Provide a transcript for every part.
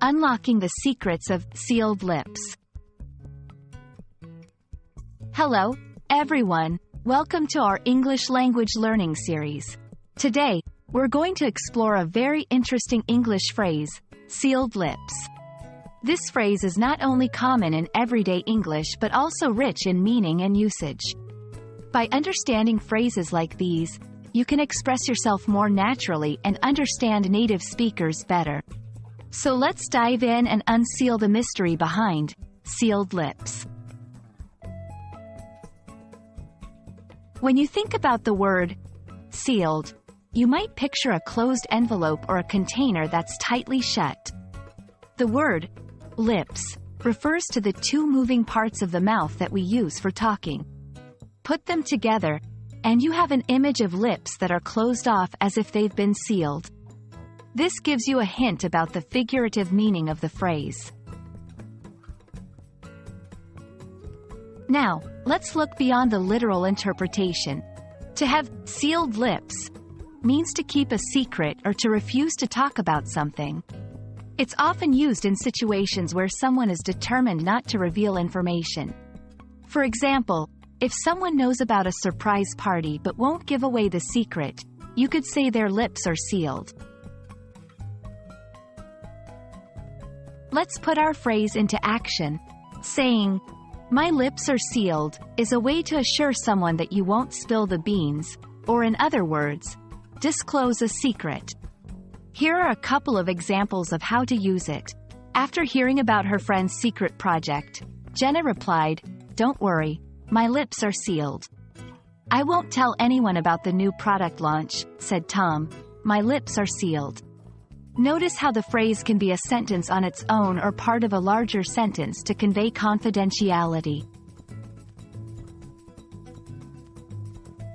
Unlocking the secrets of sealed lips. Hello, everyone. Welcome to our English language learning series. Today, we're going to explore a very interesting English phrase, sealed lips. This phrase is not only common in everyday English but also rich in meaning and usage. By understanding phrases like these, you can express yourself more naturally and understand native speakers better. So let's dive in and unseal the mystery behind sealed lips. When you think about the word sealed, you might picture a closed envelope or a container that's tightly shut. The word lips refers to the two moving parts of the mouth that we use for talking. Put them together, and you have an image of lips that are closed off as if they've been sealed. This gives you a hint about the figurative meaning of the phrase. Now, let's look beyond the literal interpretation. To have sealed lips means to keep a secret or to refuse to talk about something. It's often used in situations where someone is determined not to reveal information. For example, if someone knows about a surprise party but won't give away the secret, you could say their lips are sealed. Let's put our phrase into action. Saying, "My lips are sealed," is a way to assure someone that you won't spill the beans, or in other words, disclose a secret. Here are a couple of examples of how to use it. After hearing about her friend's secret project, Jenna replied, "Don't worry, my lips are sealed." "I won't tell anyone about the new product launch," said Tom. "My lips are sealed." Notice how the phrase can be a sentence on its own or part of a larger sentence to convey confidentiality.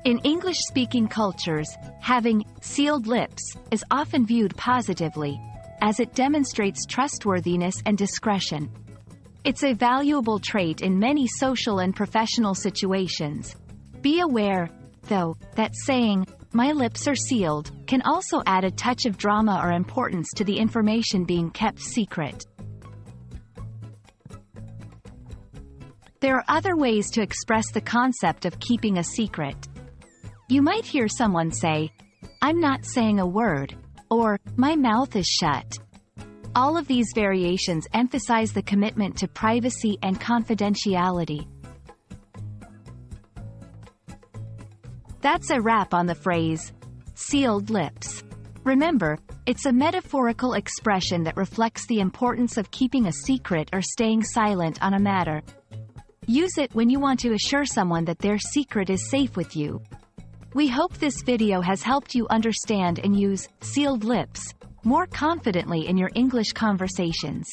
In English-speaking cultures, having sealed lips is often viewed positively, as it demonstrates trustworthiness and discretion. It's a valuable trait in many social and professional situations. Be aware, though, that saying, "My lips are sealed," can also add a touch of drama or importance to the information being kept secret. There are other ways to express the concept of keeping a secret. You might hear someone say, "I'm not saying a word," or "My mouth is shut." All of these variations emphasize the commitment to privacy and confidentiality. That's a wrap on the phrase, sealed lips. Remember, it's a metaphorical expression that reflects the importance of keeping a secret or staying silent on a matter. Use it when you want to assure someone that their secret is safe with you. We hope this video has helped you understand and use sealed lips more confidently in your English conversations.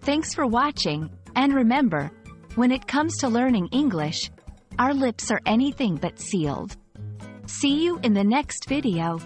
Thanks for watching, and remember, when it comes to learning English, our lips are anything but sealed. See you in the next video.